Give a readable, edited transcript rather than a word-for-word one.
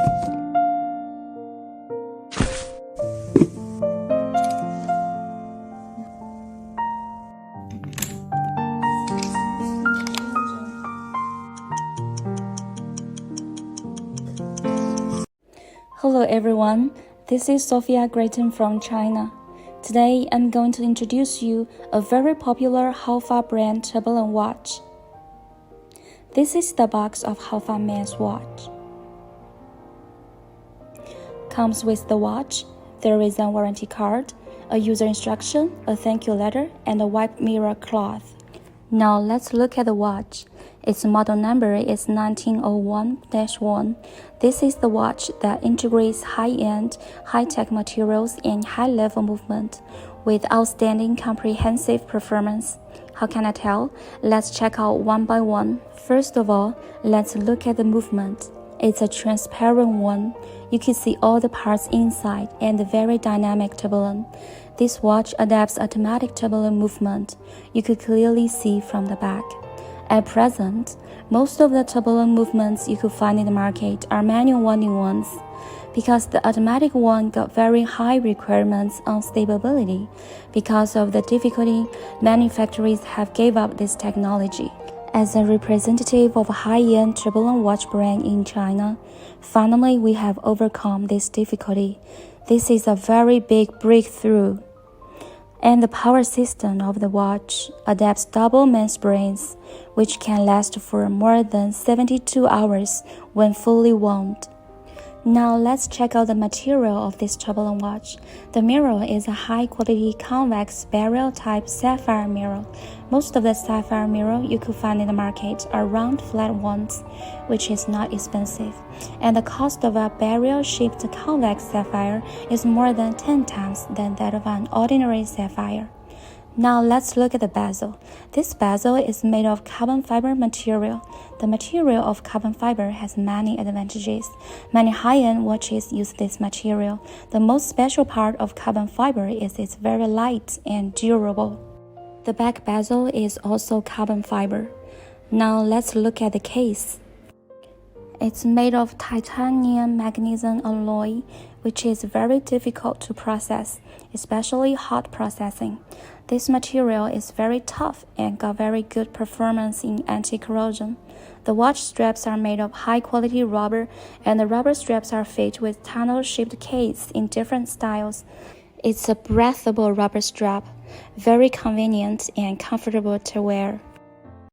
Hello everyone, this is Sophia greeting from China. Today I'm going to introduce you a very popular HAOFA brand Tourbillon watch. This is the box of HAOFA men's watch. Comes with the watch, there is a warranty card, a user instruction, a thank you letter, and a white mirror cloth. Now let's look at the watch. Its model number is 1901-1. This is the watch that integrates high-end, high-tech materials and high-level movement with outstanding comprehensive performance. How can I tell? Let's check out one by one. First of all, let's look at the movement. It's a transparent one. You can see all the parts inside and the very dynamic tourbillon. This watch adapts automatic tourbillon movement. You could clearly see from the back. At present, most of the tourbillon movements you could find in the market are manual winding ones, because the automatic one got very high requirements on stability. Because of the difficulty, manufacturers have gave up this technology. As a representative of a high-end tourbillon watch brand in China, finally we have overcome this difficulty. This is a very big breakthrough. And the power system of the watch adapts double mainsprings, which can last for more than 72 hours when fully wound. Now let's check out the material of this Tourbillon watch. The mirror is a high-quality convex barrel-type sapphire mirror. Most of the sapphire mirror you could find in the market are round, flat ones, which is not expensive. And the cost of a barrel-shaped convex sapphire is more than 10 times than that of an ordinary sapphire. Now let's look at the bezel. This bezel is made of carbon fiber material. The material of carbon fiber has many advantages. Many high-end watches use this material. The most special part of carbon fiber is it's very light and durable. The back bezel is also carbon fiber. Now let's look at the case. It's made of titanium magnesium alloy, which is very difficult to process, especially hot processing. This material is very tough and got very good performance in anti-corrosion. The watch straps are made of high-quality rubber, and the rubber straps are fitted with tunnel-shaped case in different styles. It's a breathable rubber strap, very convenient and comfortable to wear.